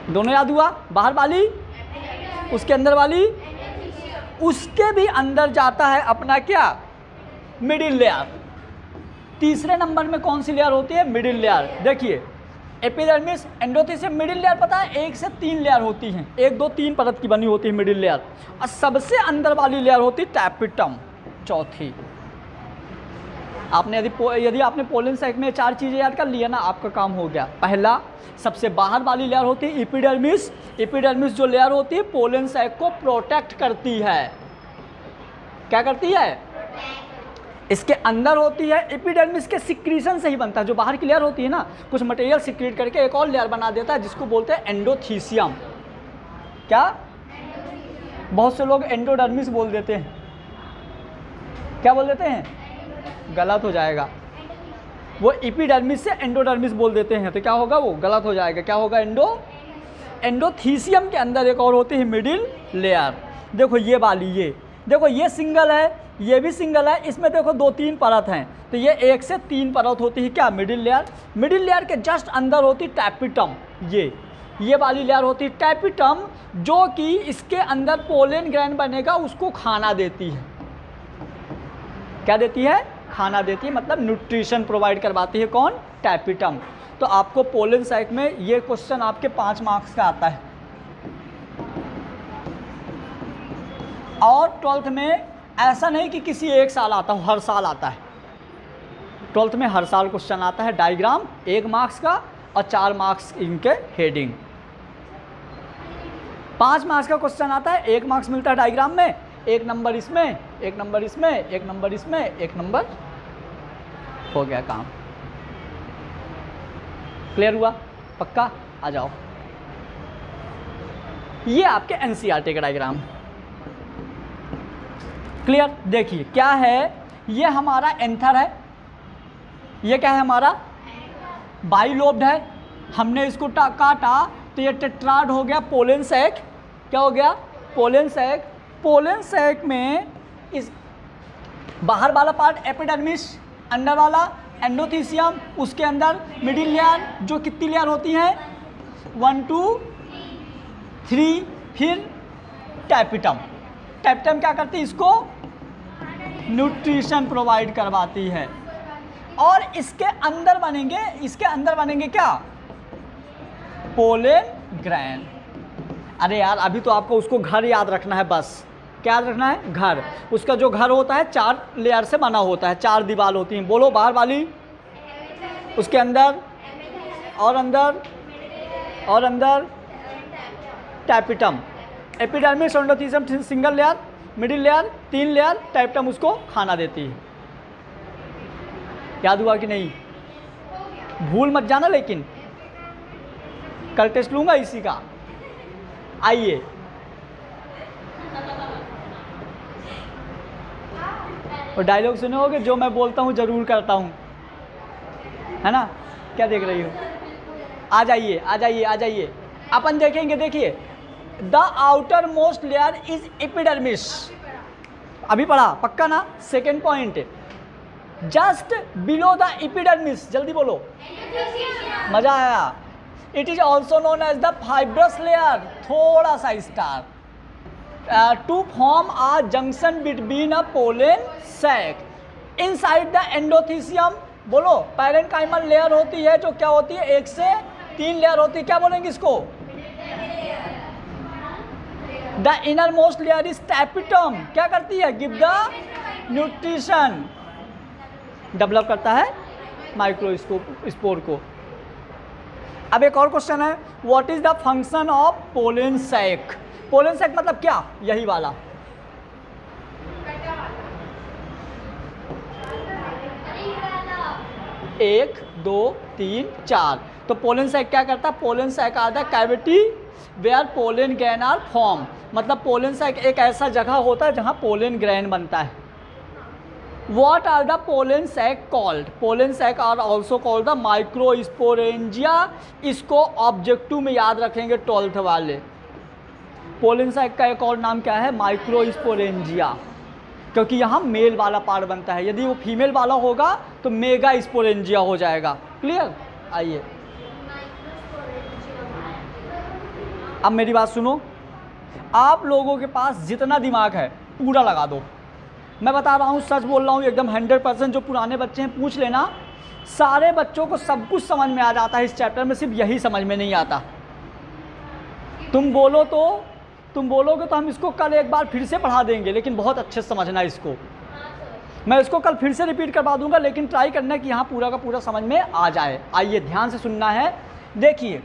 दोनों याद हुआ? बाहर वाली, उसके अंदर वाली, उसके भी अंदर जाता है अपना क्या? Middle layer. तीसरे नंबर में कौन सी लेयर होती है? Middle layer. देखिए, एपिडर्मिस, एंडोथीसियम, मिडिल लेयर पता है 1 से 3 लेयर होती हैं, 1 2 3 परत की बनी होती है मिडिल लेयर। और सबसे अंदर वाली लेयर होती है टैपिटम, चौथी। आपने यदि आपने पोलन सैक में 4 चीज़ें याद कर लिया ना, आपका काम हो गया। पहला, सबसे बाहर वाली लेयर होती है एपिडर्मिस। एपिडर्मिस जो लेयर होती है पोलन सैक को प्रोटेक्ट करती है। क्या करती है? इसके अंदर होती है एपिडर्मिस के सिक्रीशन से ही बनता है। जो बाहर की लेयर होती है ना, कुछ मटेरियल सिक्रीट करके एक और लेयर बना देता है जिसको बोलते हैं एंडोथीसियम। क्या? बहुत से लोग एंडोडर्मिस बोल देते हैं। क्या बोल देते हैं? गलत हो जाएगा। वो एपिडर्मिस से एंडोडर्मिस बोल देते हैं, तो क्या होगा? वो गलत हो जाएगा। क्या होगा? एंडोथीसियम के अंदर एक और होती है मिडिल लेयर। देखो, ये वाली, देखो ये सिंगल है, ये भी सिंगल है, इसमें देखो 2-3 परत हैं, तो ये 1 से 3 परत होती है क्या, मिडिल लेयर। मिडिल लेयर के जस्ट अंदर होती टैपिटम, ये वाली लेयर होती है टैपिटम, जो कि इसके अंदर पोलन ग्रैन बनेगा उसको खाना देती है। क्या देती है, खाना देती है, मतलब न्यूट्रिशन प्रोवाइड करवाती है, कौन, टैपिटम। तो आपको पोलन साइक में ये क्वेश्चन आपके 5 मार्क्स का आता है। और 12th में ऐसा नहीं कि किसी एक साल आता हो, हर साल आता है। 12th में हर साल क्वेश्चन आता है। डायग्राम 1 मार्क्स का और 4 मार्क्स इनके हेडिंग। 5 मार्क्स का क्वेश्चन आता है, 1 मार्क्स मिलता है डायग्राम में, 1 नंबर इसमें, 1 नंबर इसमें, 1 नंबर इसमें, 1 नंबर, हो गया काम। क्लियर हुआ, पक्का, आ जाओ। ये आपके एनसीईआरटी का डायग्राम। क्लियर, देखिए क्या है, ये हमारा एंथर है, ये क्या है हमारा बाइलोब्ड है, हमने इसको काटा तो ये टेट्राड हो गया पोलन सैक। क्या हो गया, पोलन सैक। पोलन सैक में इस बाहर वाला पार्ट एपिडर्मिस, अंदर वाला एंडोथीसियम, उसके अंदर मिडिल लेयर, जो कितनी लेयर होती हैं, 1 2 3, फिर टैपिटम। टैपिटम क्या करती है, इसको न्यूट्रिशन प्रोवाइड करवाती है। और इसके अंदर बनेंगे क्या, पोलन ग्रैन। अरे यार अभी तो आपको उसको घर याद रखना है, बस क्या याद रखना है, घर। उसका जो घर होता है 4 लेयर से बना होता है, 4 दीवार होती हैं, बोलो, बाहर वाली, उसके अंदर और अंदर और अंदर tapetum, epidermis, endothecium single layer, middle layer 3 layer, tapetum उसको खाना देती है। याद हुआ कि नहीं, भूल मत जाना, लेकिन कल टेस्ट लूंगा इसी का। आइए, और डायलॉग सुने होगे, जो मैं बोलता हूँ जरूर करता हूँ, है ना। क्या देख रही हो, आ जाइए आ जाइए आ जाइए। अपन देखेंगे, देखिए, the outermost layer is epidermis, अभी पढ़ा, पक्का ना। Second point, just below the epidermis, जल्दी बोलो, मजा आया। It is also known as the fibrous layer, थोड़ा सा star, to form a junction between a pollen sac inside the endothecium. बोलो, पैरेन्काइमल लेयर होती है, जो क्या होती है, 1 से 3 लेयर होती है, क्या बोलेंगे इसको, the inner most layer is tapetum. क्या करती है, गिव द न्यूट्रिशन, डेवलप करता है माइक्रोस्कोप स्पोर को। अब एक और क्वेश्चन है, what is the function of pollen sac. Pollen sac मतलब क्या, यही वाला, एक 2 3 4। तो पोलन सैक क्या करता है, pollen sac are the cavity where pollen grain are form, मतलब पोलन सैक एक ऐसा जगह होता है जहां पोलन ग्रेन बनता है। What are the pollen sac called? Pollen sac are also called the microsporangia। इसको ऑब्जेक्टिव में याद रखेंगे 12th वाले। पोलन सैक का एक और नाम क्या है, माइक्रोस्पोरेंजिया, क्योंकि यहाँ मेल वाला पार्ट बनता है। यदि वो फीमेल वाला होगा तो मेगा स्पोरेंजिया हो जाएगा। क्लियर, आइए अब मेरी बात सुनो, आप लोगों के पास जितना दिमाग है पूरा लगा दो। मैं बता रहा हूँ, सच बोल रहा हूँ एकदम 100%। जो पुराने बच्चे हैं पूछ लेना, सारे बच्चों को सब कुछ समझ में आ जाता है इस चैप्टर में, सिर्फ यही समझ में नहीं आता। तुम बोलोगे तो हम इसको कल एक बार फिर से पढ़ा देंगे, लेकिन बहुत अच्छे से समझना इसको। मैं इसको कल फिर से रिपीट करवा दूंगा, लेकिन ट्राई करना कि यहाँ पूरा का पूरा समझ में आ जाए। आइए ध्यान से सुनना है। देखिए,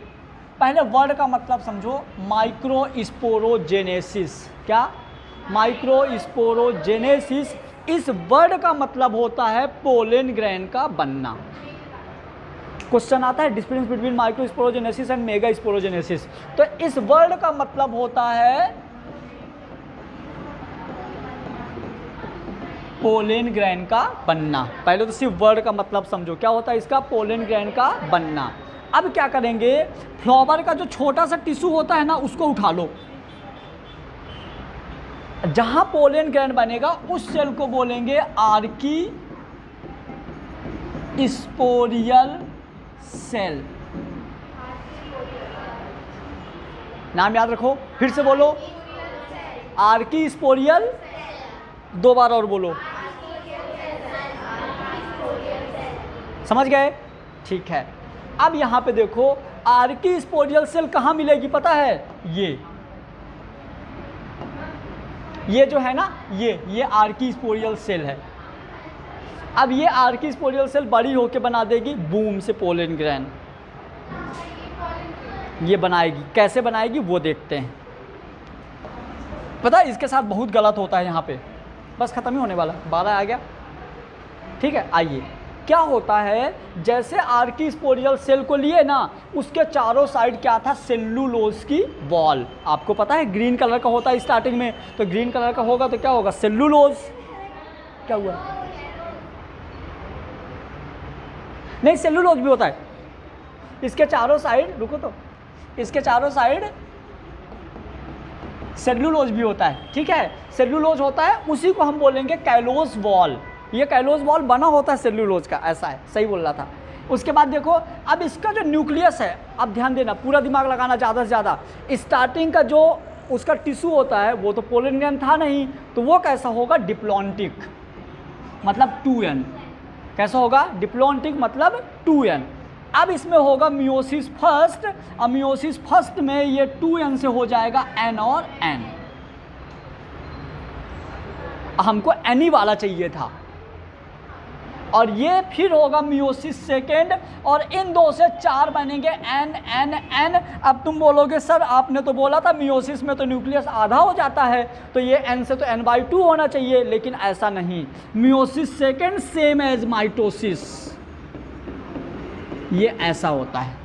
पहले वर्ड का मतलब समझो, माइक्रोस्पोरोजेनेसिस। क्या, माइक्रोस्पोरोजेनेसिस। इस वर्ड का मतलब होता है पोलन ग्रेन का बनना। क्वेश्चन आता है difference between microsporogenesis and mega sporogenesis. तो इस वर्ड का मतलब होता है पोलन ग्रेन का बनना। पहले तो सिर्फ वर्ड का मतलब समझो, क्या होता है इसका, पोलन ग्रेन का बनना। अब क्या करेंगे, फ्लावर का जो छोटा सा टिश्यू होता है ना, उसको उठा लो। जहां पोलन ग्रैंड बनेगा उस सेल को बोलेंगे आर्की स्पोरियल सेल। नाम याद रखो, फिर से बोलो, आर्की स्पोरियल, दो बार और बोलो, समझ गए? ठीक है। अब यहां पे देखो आर्की स्पोरियल सेल कहां मिलेगी पता है? ये जो है ना, ये आर्की स्पोरियल सेल है। अब ये आर्की स्पोरियल सेल बड़ी होके बना देगी बूम से पोलन ग्रैन। ये बनाएगी, कैसे बनाएगी वो देखते हैं। पता है इसके साथ बहुत गलत होता है यहाँ पे, बस खत्म ही होने वाला, 12 आ गया। ठीक है, आइए क्या होता है, जैसे आर्की स्पोरियल सेल को लिए ना, उसके चारों साइड क्या था, सेल्यूलोज की वॉल। आपको पता है ग्रीन कलर का होता है स्टार्टिंग में, तो ग्रीन कलर का होगा तो क्या होगा, सेल्यूलोज। क्या हुआ? नहीं, सेल्यूलोज भी होता है इसके चारों साइड, रुको तो, इसके चारों साइड सेल्यूलोज भी होता है। ठीक है, सेल्यूलोज होता है, उसी को हम बोलेंगे कैलोस वॉल। ये कैलोस वॉल बना होता है सेल्यूलोज का, ऐसा है, सही बोल रहा था। उसके बाद देखो, अब इसका जो न्यूक्लियस है, अब ध्यान देना, पूरा दिमाग लगाना ज़्यादा से ज़्यादा। स्टार्टिंग का जो उसका टिश्यू होता है वो तो पोलन ग्रैन था नहीं, तो वो कैसा होगा, डिप्लॉन्टिक, मतलब 2n। कैसा होगा, डिप्लॉन्टिक मतलब 2n। अब इसमें होगा मियोसिस फर्स्ट, और मियोसिस फर्स्ट में ये 2n से हो जाएगा n और n। हमको n ही वाला चाहिए था, और ये फिर होगा मियोसिस सेकेंड, और इन दो से 4 बनेंगे n n n। अब तुम बोलोगे सर आपने तो बोला था मियोसिस में तो न्यूक्लियस आधा हो जाता है, तो ये n से तो n/2 होना चाहिए, लेकिन ऐसा नहीं। Meiosis second same as mitosis, ये ऐसा होता है।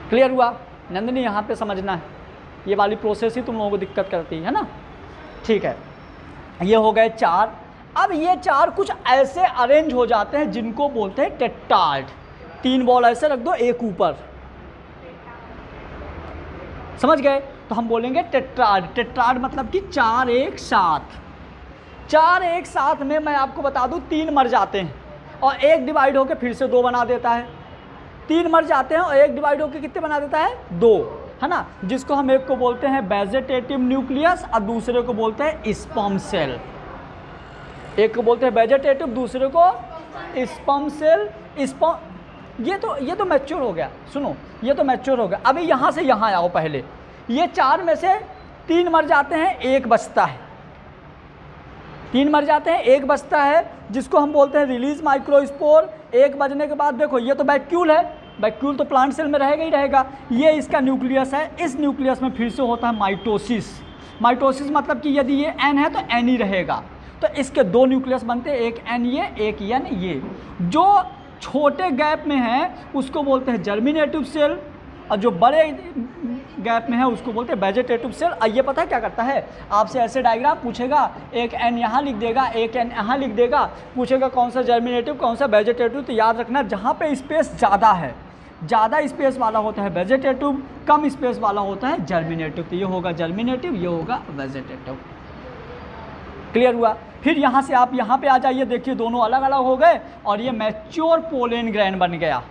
क्लियर हुआ नंदिनी? यहाँ पे समझना है, ये वाली प्रोसेस ही तुम लोगों को दिक्कत करती है ना। ठीक है, ये हो गए 4। अब ये 4 कुछ ऐसे अरेंज हो जाते हैं जिनको बोलते हैं टेट्राड। 3 बॉल ऐसे रख दो, एक ऊपर, समझ गए? तो हम बोलेंगे टेट्राड। टेट्राड मतलब कि 4 एक साथ। 4 एक साथ में मैं आपको बता दूं 3 मर जाते हैं, और 1 डिवाइड होकर फिर से 2 बना देता है। 3 मर जाते हैं और 1 डिवाइड होकर कितने बना देता है, 2, है ना। जिसको हम एक को बोलते हैं वेजेटेटिव न्यूक्लियस और दूसरे को बोलते हैं स्पर्म सेल। एक को बोलते हैं वेजेटेटिव, दूसरे को स्पर्म सेल। स्पर्म, ये तो मैच्योर हो गया। सुनो, ये तो मैच्योर हो गया। अभी यहाँ से यहाँ आओ, पहले ये 4 में से 3 मर जाते हैं, 1 बचता है। 3 मर जाते हैं, 1 बचता है, जिसको हम बोलते हैं रिलीज माइक्रोस्पोर। 1 बजने के बाद देखो, ये तो वैक्यूल है, वैक्यूल तो प्लांट सेल में रहेगा ही रहेगा। ये इसका न्यूक्लियस है, इस न्यूक्लियस में फिर से होता है माइटोसिस। माइटोसिस मतलब कि यदि ये n है तो n ही रहेगा, तो इसके 2 न्यूक्लियस बनते हैं, एक n ये, एक n ये। जो छोटे गैप में है उसको बोलते हैं जर्मिनेटिव सेल, और जो बड़े गैप में है उसको बोलते हैं वेजेटेटिव सेल। और ये पता है क्या करता है, आपसे ऐसे डायग्राम पूछेगा, एक n यहाँ लिख देगा, एक n यहाँ लिख देगा, पूछेगा कौन सा जर्मिनेटिव कौन सा वेजेटेटिव। तो याद रखना, जहाँ पे स्पेस ज़्यादा है, ज़्यादा स्पेस वाला होता है वेजेटेटिव, कम स्पेस वाला होता है जर्मिनेटिव। तो ये होगा जर्मिनेटिव, ये होगा वेजेटेटिव। क्लियर हुआ? फिर यहाँ से आप यहाँ पे आ जाइए, देखिए दोनों अलग अलग हो गए, और ये मैच्योर पोलन ग्रैन बन गया।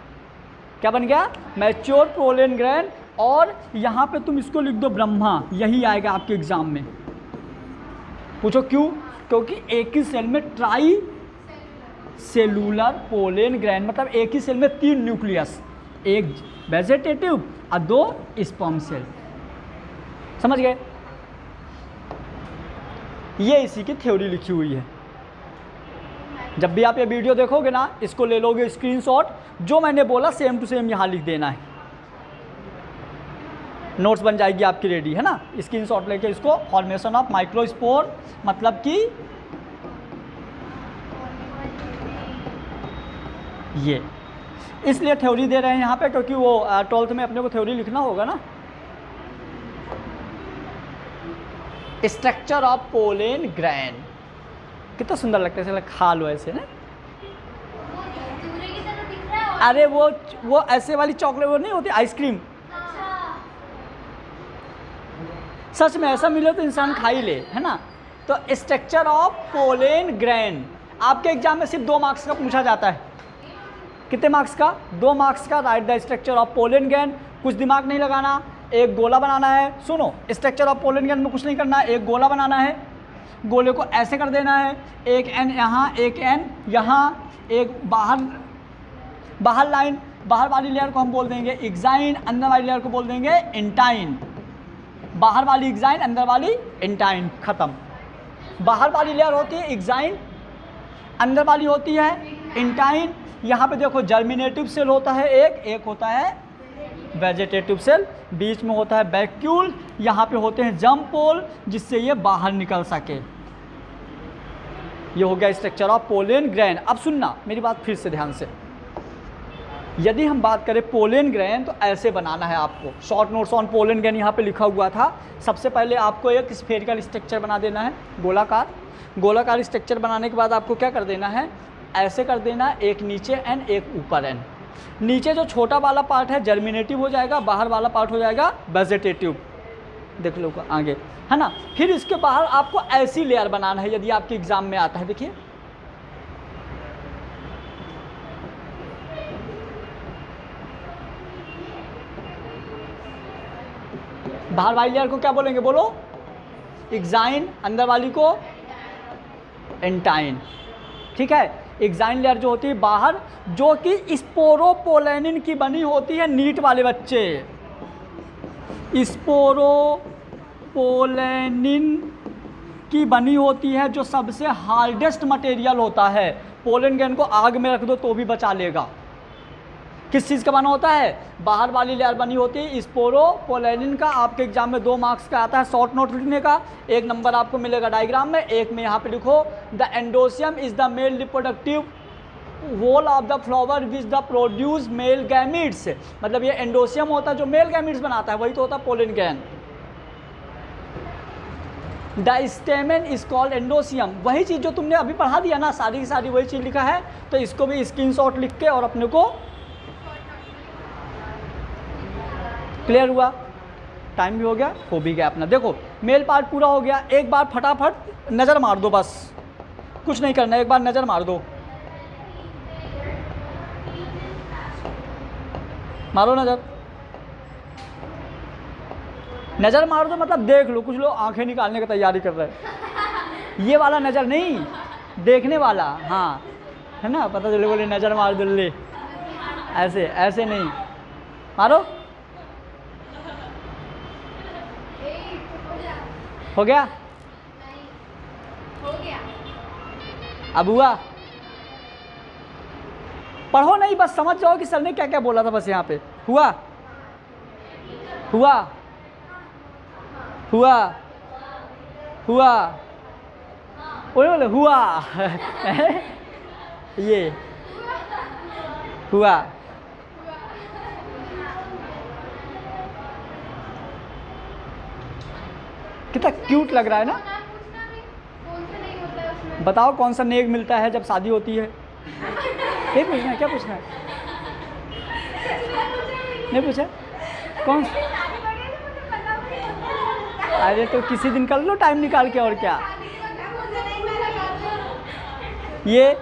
क्या बन गया? Mature pollen gran. और यहाँ पे तुम इसको लिख दो ब्रह्मा, यही आएगा आपके एग्जाम में। पूछो क्यों? क्योंकि एक ही सेल में ट्राई सेलुलर पोलन ग्रैन, मतलब एक ही सेल में 3 न्यूक्लियस, एक वेजेटेटिव और 2 स्पर्म सेल। समझ गए? ये इसी की थ्योरी लिखी हुई है। जब भी आप ये वीडियो देखोगे ना, इसको ले लोगे स्क्रीनशॉट, जो मैंने बोला सेम टू सेम यहाँ लिख देना है, नोट्स बन जाएगी आपकी रेडी, है ना। स्क्रीनशॉट लेके इसको, फॉर्मेशन ऑफ माइक्रोस्पोर मतलब कि ये, इसलिए थ्योरी दे रहे हैं यहाँ पे, क्योंकि वो 12th में अपने को थ्योरी लिखना होगा ना। स्ट्रक्चर ऑफ पोलन ग्रैन, कितना सुंदर लगता है, खा लो ऐसे ना। अरे वो ऐसे वाली चॉकलेट वो नहीं होती, आइसक्रीम। सच में ऐसा मिले तो इंसान खा ही ले, है ना। तो स्ट्रक्चर ऑफ पोलेन ग्रेन आपके एग्जाम में सिर्फ 2 मार्क्स का पूछा जाता है। कितने मार्क्स का? 2 मार्क्स का। Right the structure of pollen grain. कुछ दिमाग नहीं लगाना, एक गोला बनाना है। सुनो, स्ट्रक्चर ऑफ पोलेन ग्रेन में कुछ नहीं करना है, एक गोला बनाना है। गोले को ऐसे कर देना है, एक एन यहाँ, एक एन यहाँ, एक बाहर लाइन। बाहर वाली लेयर को हम बोल देंगे एक्साइन, अंदर वाली लेयर को बोल देंगे इंटाइन। बाहर वाली एक्साइन, अंदर वाली इंटाइन, खत्म। बाहर वाली लेयर होती है एक्साइन, अंदर वाली होती है इंटाइन। यहाँ पे देखो जर्मिनेटिव सेल होता है एक होता है वेजिटेटिव सेल, बीच में होता है वैक्यूल, यहाँ पे होते हैं जर्म पोल जिससे ये बाहर निकल सके। ये हो गया स्ट्रक्चर ऑफ पोलेन ग्रेन। अब सुनना मेरी बात फिर से ध्यान से। यदि हम बात करें पोलेन ग्रेन तो ऐसे बनाना है आपको। Short notes on pollen grain यहाँ पे लिखा हुआ था। सबसे पहले आपको एक स्फेरिकल स्ट्रक्चर बना देना है, गोलाकार स्ट्रक्चर बनाने के बाद आपको क्या कर देना है, ऐसे कर देना, एक नीचे एन एक ऊपर एन। नीचे जो छोटा वाला पार्ट है जर्मिनेटिव हो जाएगा, बाहर वाला पार्ट हो जाएगा वेजिटेटिव। देख लो आगे, है ना। फिर इसके बाहर आपको ऐसी लेयर बनाना है, यदि आपके एग्जाम में आता है। देखिए बाहर वाली लेयर को क्या बोलेंगे, बोलो, एक्साइन, अंदर वाली को एंटाइन। ठीक है, एक्साइन लेयर जो होती है बाहर, जो कि स्पोरोपोलेनिन की बनी होती है। नीट वाले बच्चे, स्पोरोपोलेनिन की बनी होती है, जो सबसे हार्डेस्ट मटेरियल होता है। पोलेन ग्रेन को आग में रख दो तो भी बचा लेगा। किस चीज़ का बना होता है? बाहर वाली लेयर बनी होती है स्पोरोपोलेनिन का। आपके एग्जाम में 2 मार्क्स का आता है शॉर्ट नोट लिखने का। 1 नंबर आपको मिलेगा डायग्राम में, एक में यहाँ पे लिखो the एंडोसियम is the male reproductive wall of the flower which the produce male gametes. मतलब ये एंडोसियम होता है जो मेल गैमिट्स बनाता है, वही तो होता है pollen grain. The stamen is called एंडोसियम। वही चीज़ जो तुमने अभी पढ़ा दिया ना, सारी की सारी वही चीज़ लिखा है। तो इसको भी स्क्रीनशॉट लिख के और अपने को क्लियर हुआ। टाइम भी हो गया, हो भी गया अपना। देखो मेल पार्ट पूरा हो गया। एक बार फटाफट नज़र मार दो, बस कुछ नहीं करना, एक बार नज़र मार दो, मारो नज़र मार दो, मतलब देख लो। कुछ लोग आंखें निकालने की तैयारी कर रहे हैं। ये वाला नज़र नहीं, देखने वाला, हाँ, है ना। पता चले बोले नज़र मार दो, ले ऐसे ऐसे नहीं, मारो। हो गया? अब हुआ? पढ़ो नहीं, बस समझ जाओ कि सर ने क्या क्या बोला था, बस यहाँ पे। हुआ हुआ हुआ हुआ, बोले हुआ ये हुआ। कितना क्यूट लग रहा है ना। बताओ कौन सा नेक मिलता है जब शादी होती है? नहीं पूछना है, क्या पूछना है? नहीं पूछा? कौन? अरे तो किसी दिन कर लो टाइम निकाल के, और क्या। ये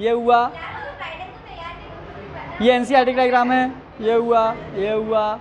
हुआ, ये एनसीईआरटी डायग्राम है, ये हुआ, ये हुआ,